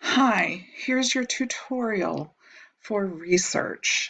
Hi, here's your tutorial for research.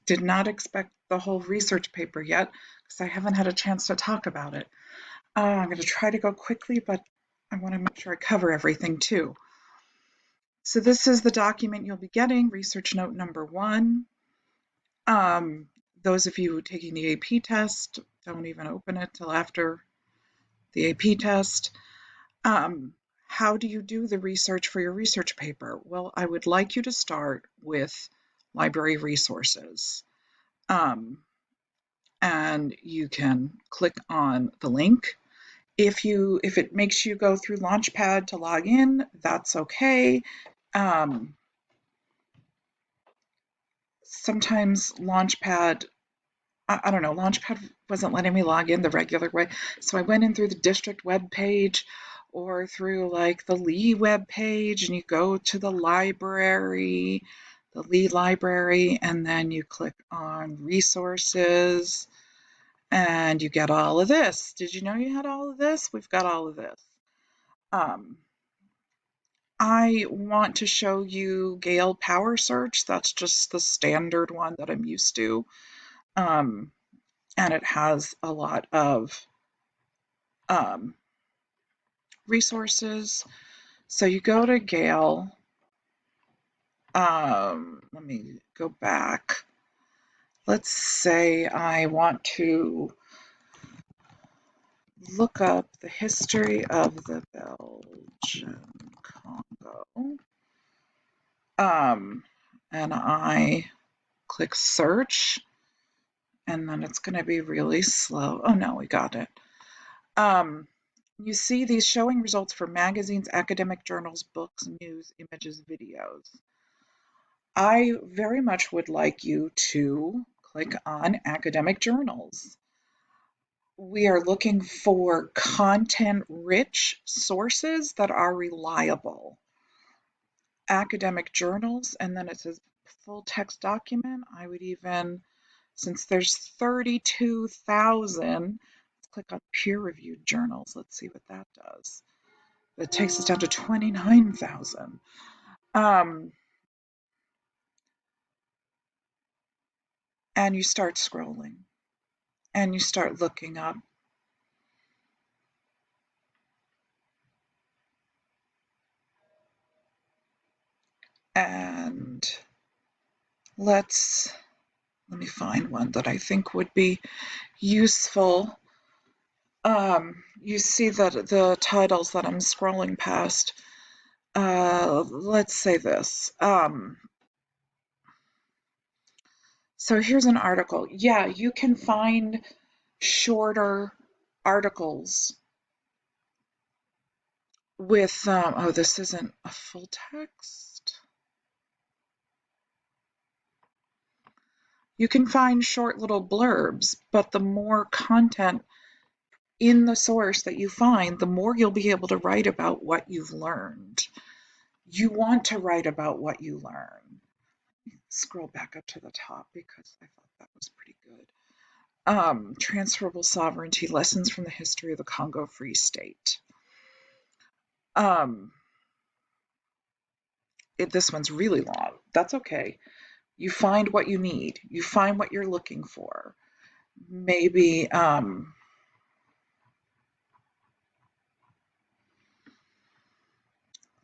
Did not expect the whole research paper yet because I haven't had a chance to talk about it. I'm going to try to go quickly, but I want to make sure I cover everything too. So this is the document you'll be getting, research note number 1. Um, those of you taking the AP test, don't even open it till after the AP test. Um, how do you do the research for your research paper? Well, I would like you to start with library resources. And you can click on the link. If it makes you go through Launchpad to log in, that's okay. Sometimes Launchpad, I don't know, Launchpad wasn't letting me log in the regular way. So I went in through the district web page or through like the Lee web page, and you go to the Lee library, and then you click on resources and you get all of this. Did you know you had all of this? We've got all of this. I want to show you Gale Power Search. That's just the standard one that I'm used to. And it has a lot of resources. So you go to Gale. Let me go back. Let's say I want to look up the history of the Belgian Congo. And I click search, and then it's going to be really slow. Oh no, we got it. You see these showing results for magazines, academic journals, books, news, images, videos. I very much would like you to click on academic journals. We are looking for content-rich sources that are reliable. Academic journals, and then it says full text document. I would even, since there's 32,000, let's click on peer-reviewed journals. Let's see what that does. It takes us down to 29,000. And you start scrolling and you start looking up. And let me find one that I think would be useful. You see that the titles that I'm scrolling past. Let's say this. So here's an article. Yeah, you can find shorter articles with, oh, this isn't a full text. You can find short little blurbs, but the more content in the source that you find, the more you'll be able to write about what you've learned. You want to write about what you learn. Scroll back up to the top because I thought that was pretty good. Transferable sovereignty, lessons from the history of the Congo Free State. This one's really long. That's okay. You find what you need. You find what you're looking for. Maybe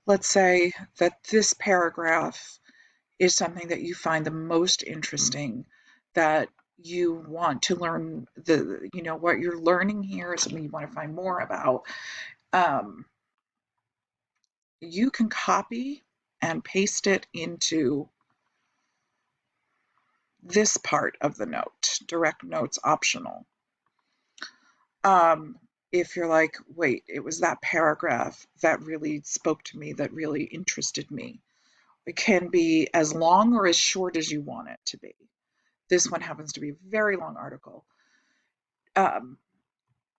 let's say that this paragraph is something that you find the most interesting, that you want to learn what you're learning here is something you want to find more about. You can copy and paste it into this part of the note. Direct notes optional. If you're like, wait, it was that paragraph that really spoke to me, that really interested me. It can be as long or as short as you want it to be. This one happens to be a very long article.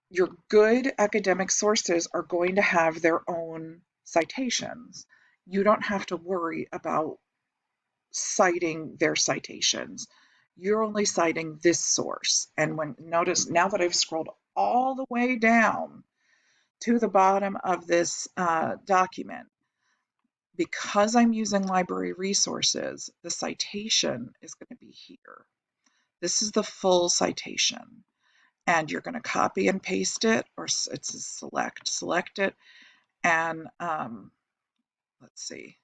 Your good academic sources are going to have their own citations. You don't have to worry about citing their citations. You're only citing this source. And notice now that I've scrolled all the way down to the bottom of this document, because I'm using library resources, the citation is going to be here. This is the full citation. And you're going to copy and paste it, or it's select it, and let's see.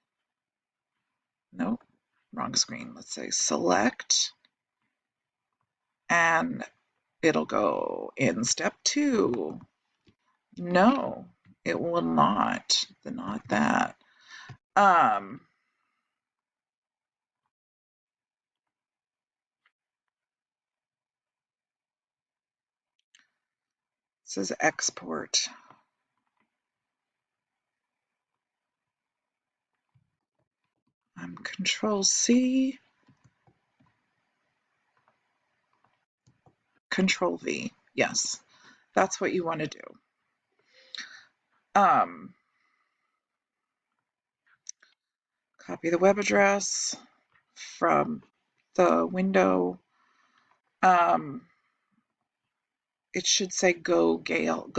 Nope, wrong screen. Let's say select, and it'll go in step 2. No, it will not. Not that. It says export. Control C, Control V. Yes, that's what you want to do. Copy the web address from the window. It should say go.gale.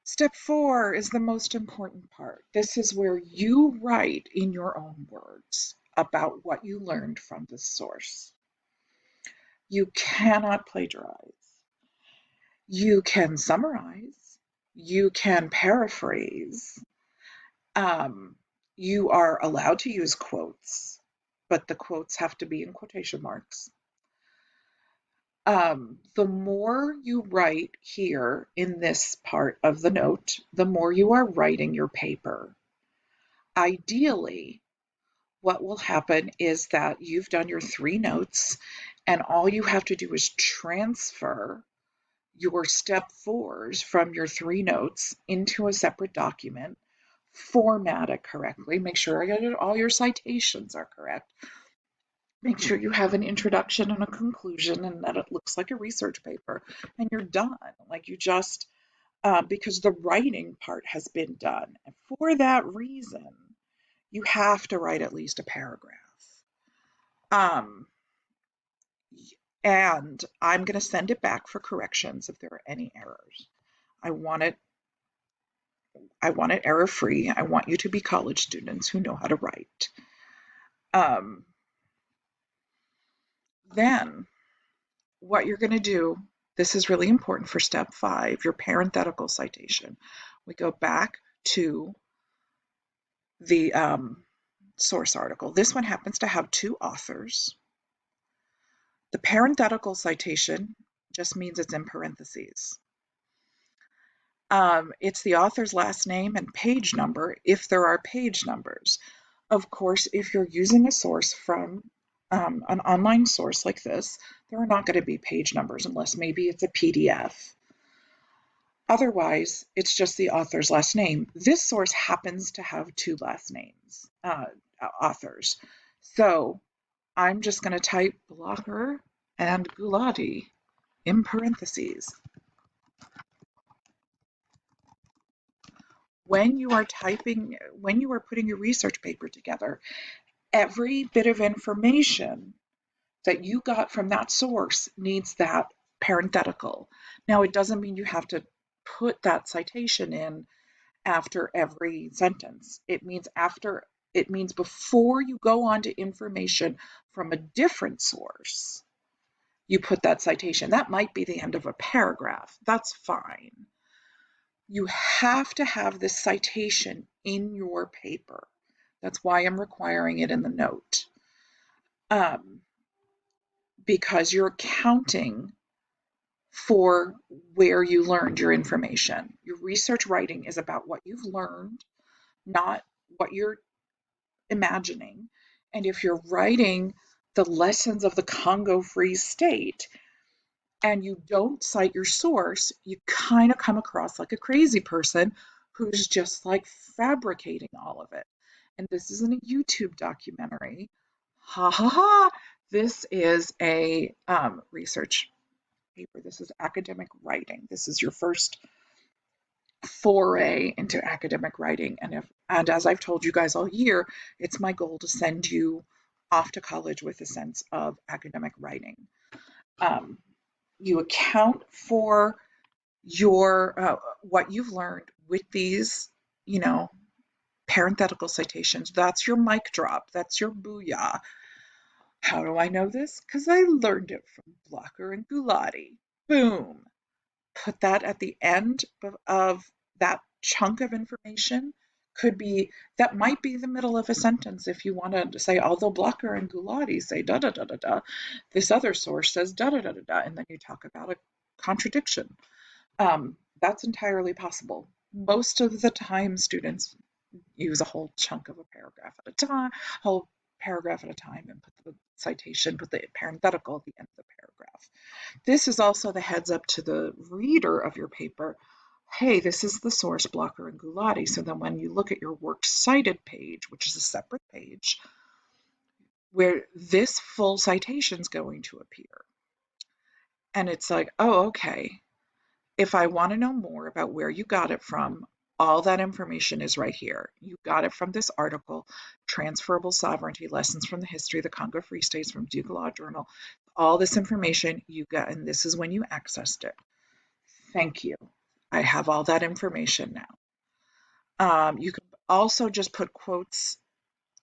Step 4 is the most important part. This is where you write in your own words about what you learned from this source. You cannot plagiarize. You can summarize. You can paraphrase. You are allowed to use quotes, but the quotes have to be in quotation marks. The more you write here in this part of the note, the more you are writing your paper. Ideally, what will happen is that you've done your 3 notes, and all you have to do is transfer your step 4s from your 3 notes into a separate document, format it correctly, make sure all your citations are correct, make sure you have an introduction and a conclusion and that it looks like a research paper, and you're done. Like you just, because the writing part has been done. And for that reason, you have to write at least a paragraph. And I'm going to send it back for corrections if there are any errors. I want it error-free. I want you to be college students who know how to write. Then what you're going to do, this is really important for step 5, your parenthetical citation. We go back to the source article. This one happens to have 2 authors. The parenthetical citation just means it's in parentheses. It's the author's last name and page number if there are page numbers. Of course, if you're using a source from an online source like this, there are not going to be page numbers unless maybe it's a PDF. Otherwise, it's just the author's last name. This source happens to have 2 last names, authors. So I'm just going to type Blocker and Gulati in parentheses. When you are putting your research paper together, every bit of information that you got from that source needs that parenthetical. Now, it doesn't mean you have to put that citation in after every sentence. It means before you go on to information from a different source, you put that citation. That might be the end of a paragraph. That's fine. You have to have this citation in your paper. That's why I'm requiring it in the note. Because you're accounting for where you learned your information. Your research writing is about what you've learned, not what you're imagining. And if you're writing the lessons of the Congo Free State and you don't cite your source, you kind of come across like a crazy person who's just like fabricating all of it. And this isn't a YouTube documentary. Ha ha ha. This is a research paper. This is academic writing. This is your first foray into academic writing. And as I've told you guys all year, it's my goal to send you off to college with a sense of academic writing. You account for your what you've learned with these, Parenthetical citations, that's your mic drop, that's your booyah. How do I know this? Because I learned it from Blocker and Gulati. Boom. Put that at the end of that chunk of information. Could be, that might be the middle of a sentence if you want to say, although Blocker and Gulati say da da da da da, this other source says da da da da da, and then you talk about a contradiction. That's entirely possible. Most of the time, students use a whole chunk of a paragraph at a time, whole paragraph at a time, and put the citation, put the parenthetical at the end of the paragraph. This is also the heads up to the reader of your paper. Hey, this is the source, Blocker and Gulati. So then when you look at your works cited page, which is a separate page, where this full citation is going to appear. And it's like, oh, okay. If I want to know more about where you got it from, all that information is right here. You got it from this article, Transferable Sovereignty Lessons from the History of the Congo Free States from Duke Law Journal. All this information you got, and this is when you accessed it. Thank you. I have all that information now. You can also just put quotes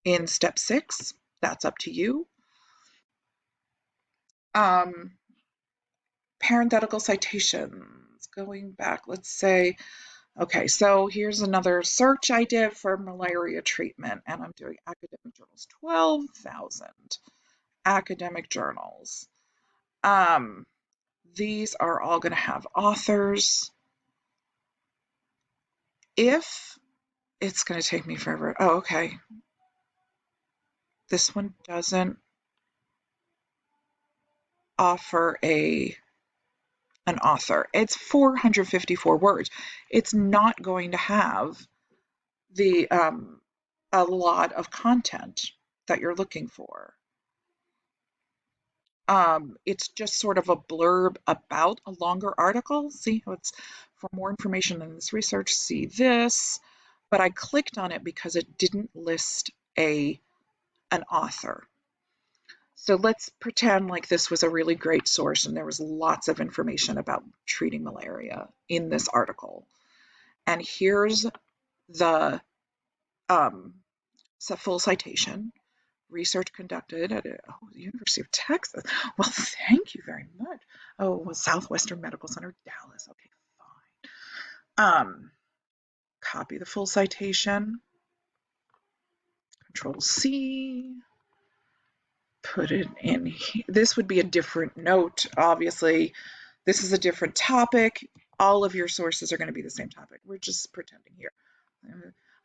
in step 6. That's up to you. Parenthetical citations, going back, let's say, okay, so here's another search I did for malaria treatment, and I'm doing academic journals, 12,000 academic journals. These are all going to have authors. If it's going to take me forever, oh, okay. This one doesn't offer an author. It's 454 words. It's not going to have the a lot of content that you're looking for. It's just sort of a blurb about a longer article. See how it's, for more information on this research, see this. But I clicked on it because it didn't list an author. So let's pretend like this was a really great source and there was lots of information about treating malaria in this article. And here's the full citation. Research conducted at the University of Texas. Well, thank you very much. Oh, well, Southwestern Medical Center, Dallas. Okay, fine. Copy the full citation. Control C. Put it in here. This would be a different note. Obviously, this is a different topic. All of your sources are going to be the same topic. We're just pretending here.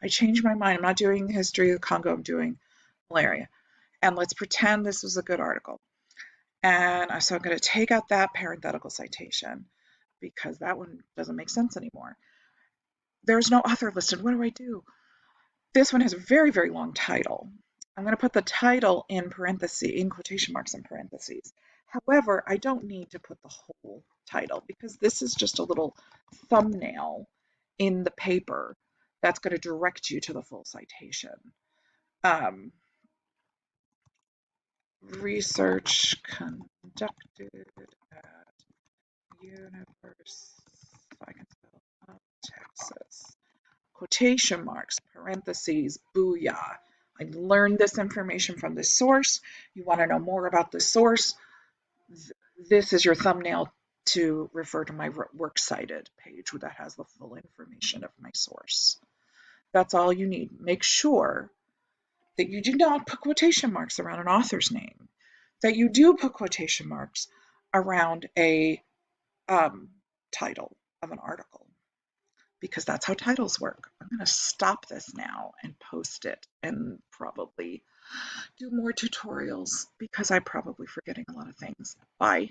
I changed my mind. I'm not doing the history of the Congo. I'm doing malaria. And let's pretend this was a good article. And so I'm going to take out that parenthetical citation because that one doesn't make sense anymore. There's no author listed. What do I do? This one has a very, very long title. I'm going to put the title in parentheses, in quotation marks in parentheses. However, I don't need to put the whole title because this is just a little thumbnail in the paper that's going to direct you to the full citation. Research conducted at University of Texas. Quotation marks, parentheses, booyah. I learned this information from this source. You want to know more about the source? This is your thumbnail to refer to my works cited page that has the full information of my source. That's all you need. Make sure that you do not put quotation marks around an author's name, that you do put quotation marks around a title of an article, because that's how titles work. I'm going to stop this now and post it and probably do more tutorials because I'm probably forgetting a lot of things. Bye.